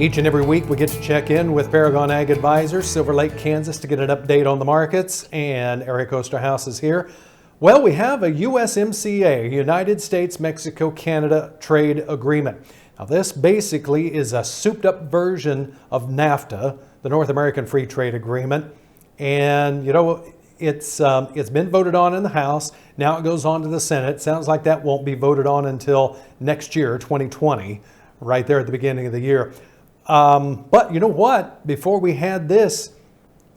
Each and every week we get to check in with Paragon Ag Advisors, Silver Lake, Kansas, to get an update on the markets, and Eric Osterhaus is here. Well, we have a USMCA, United States-Mexico Canada Trade Agreement. Now this basically is a souped up version of NAFTA, the North American Free Trade Agreement, and you know, it's been voted on in the House. Now it goes on to the Senate. Sounds like that won't be voted on until next year, 2020, right there at the beginning of the year. But you know what? Before we had this,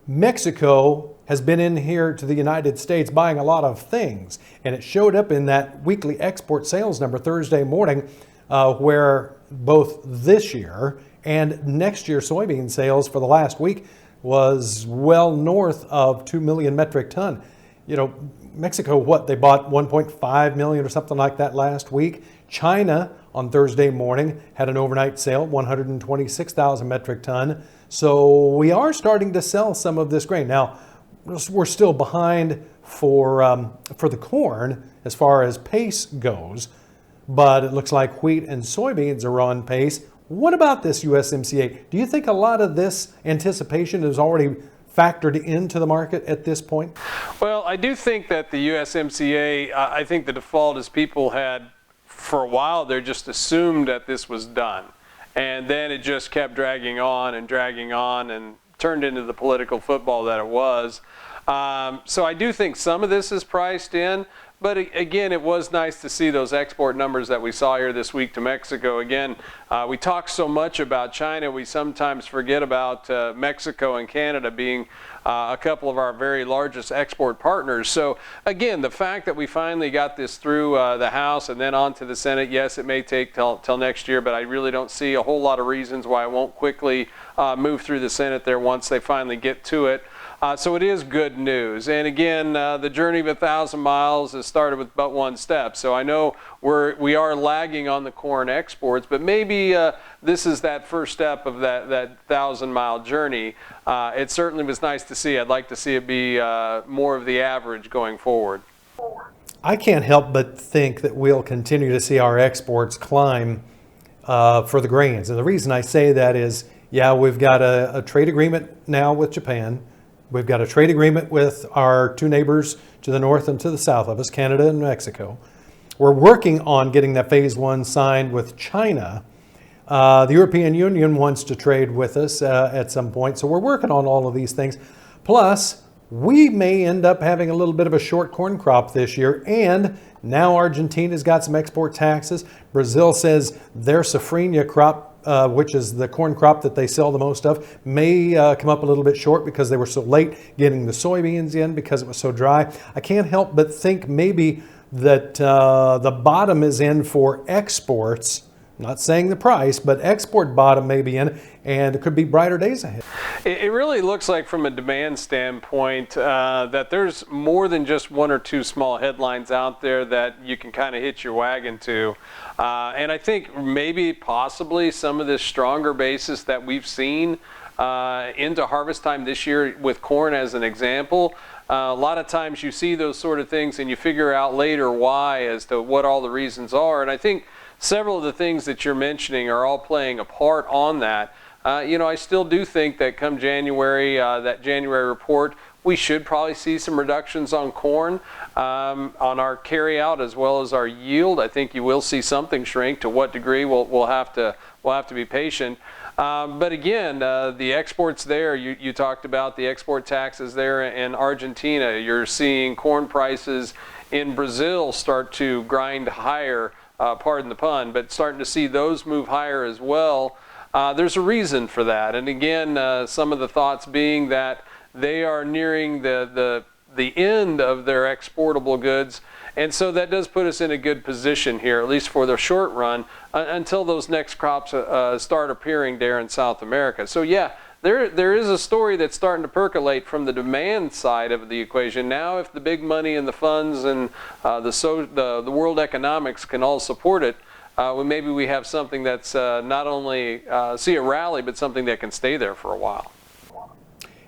Mexico has been in here to the United States buying a lot of things, and it showed up in that weekly export sales number Thursday morning, where both this year and next year soybean sales for the last week was well north of 2 million metric ton. You know, Mexico, what, they bought 1.5 million or something like that last week. China on Thursday morning had an overnight sale, 126,000 metric ton. So we are starting to sell some of this grain. Now, we're still behind for the corn as far as pace goes, but it looks like wheat and soybeans are on pace. What about this USMCA? Do you think a lot of this anticipation is already factored into the market at this point? Well, I do think that the USMCA, I think the default is people had, for a while, they just assumed that this was done. And then it just kept dragging on and turned into the political football that it was. So I do think some of this is priced in. But again, it was nice to see those export numbers that we saw here this week to Mexico. Again, we talk so much about China, we sometimes forget about Mexico and Canada being a couple of our very largest export partners. So again, the fact that we finally got this through the House and then on to the Senate, yes, it may take till next year, but I really don't see a whole lot of reasons why it won't quickly move through the Senate there once they finally get to it. So it is good news. And again, the journey of 1,000 miles has started with but one step. So I know we are lagging on the corn exports, but maybe this is that first step of that 1,000-mile journey. It certainly was nice to see. I'd like to see it be more of the average going forward. I can't help but think that we'll continue to see our exports climb for the grains. And the reason I say that is, yeah, we've got a trade agreement now with Japan. We've got a trade agreement with our two neighbors to the north and to the south of us, Canada and Mexico. We're working on getting that phase one signed with China. The European Union wants to trade with us at some point, so we're working on all of these things. Plus, we may end up having a little bit of a short corn crop this year, and now Argentina's got some export taxes. Brazil says their safrinha crop, which is the corn crop that they sell the most of, may come up a little bit short because they were so late getting the soybeans in because it was so dry. I can't help but think maybe that the bottom is in for exports. I'm not saying the price, but export bottom may be in, and it could be brighter days ahead. It really looks like, from a demand standpoint, that there's more than just one or two small headlines out there that you can kind of hitch your wagon to. And I think maybe possibly some of this stronger basis that we've seen into harvest time this year with corn as an example. A lot of times you see those sort of things and you figure out later why as to what all the reasons are. And I think several of the things that you're mentioning are all playing a part on that. You know, I still do think that come January, that January report, we should probably see some reductions on corn, on our carryout as well as our yield. I think you will see something shrink. To what degree, we'll have to be patient. But again, the exports there, you talked about the export taxes there in Argentina. You're seeing corn prices in Brazil start to grind higher, pardon the pun, but starting to see those move higher as well. There's a reason for that. And again, some of the thoughts being that they are nearing the end of their exportable goods. And so that does put us in a good position here, at least for the short run, until those next crops start appearing there in South America. So yeah, there is a story that's starting to percolate from the demand side of the equation. Now, if the big money and the funds and the world economics can all support it, well, maybe we have something that's not only see a rally, but something that can stay there for a while.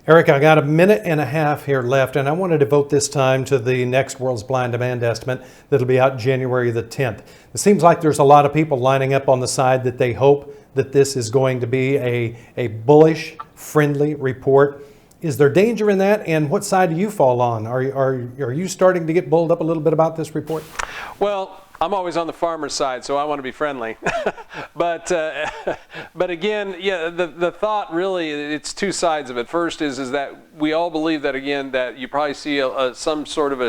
Eric, I got a minute and a half here left, and I want to devote this time to the next World Supply and Demand Estimate that'll be out January the 10th. It seems like there's a lot of people lining up on the side that they hope that this is going to be a bullish, friendly report. Is there danger in that, and what side do you fall on? Are you starting to get bulled up a little bit about this report? Well, I'm always on the farmer's side, so I want to be friendly. but again, yeah, the thought really, it's two sides of it. First is that we all believe that, again, that you probably see some sort of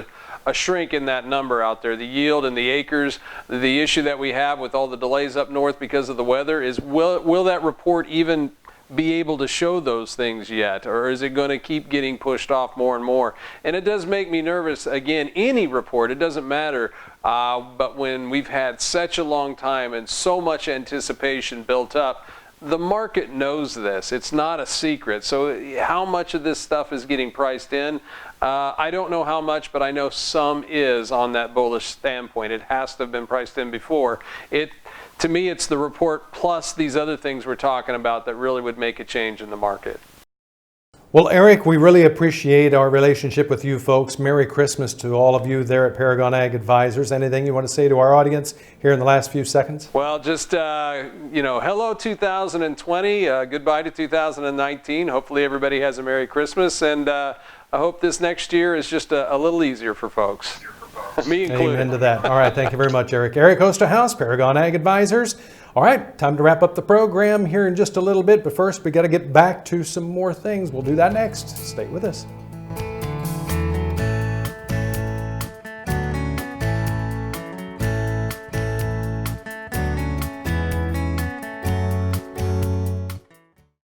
a shrink in that number out there, the yield and the acres. The issue that we have with all the delays up north because of the weather is, will that report even be able to show those things yet, or is it going to keep getting pushed off more and more? And it does make me nervous. Again, any report, it doesn't matter, but when we've had such a long time and so much anticipation built up, the market knows this. It's not a secret. So how much of this stuff is getting priced in? I don't know how much, but I know some is on that bullish standpoint. It has to have been priced in before. To me, it's the report plus these other things we're talking about that really would make a change in the market. Well, Eric, we really appreciate our relationship with you folks. Merry Christmas to all of you there at Paragon Ag Advisors. Anything you want to say to our audience here in the last few seconds? Well, just, hello 2020, goodbye to 2019. Hopefully everybody has a Merry Christmas, and I hope this next year is just a little easier for folks. Me included. Amen to that. All right, thank you very much, Eric. Eric Osterhaus, Paragon Ag Advisors. All right, time to wrap up the program here in just a little bit, but first we got to get back to some more things. We'll do that next. Stay with us.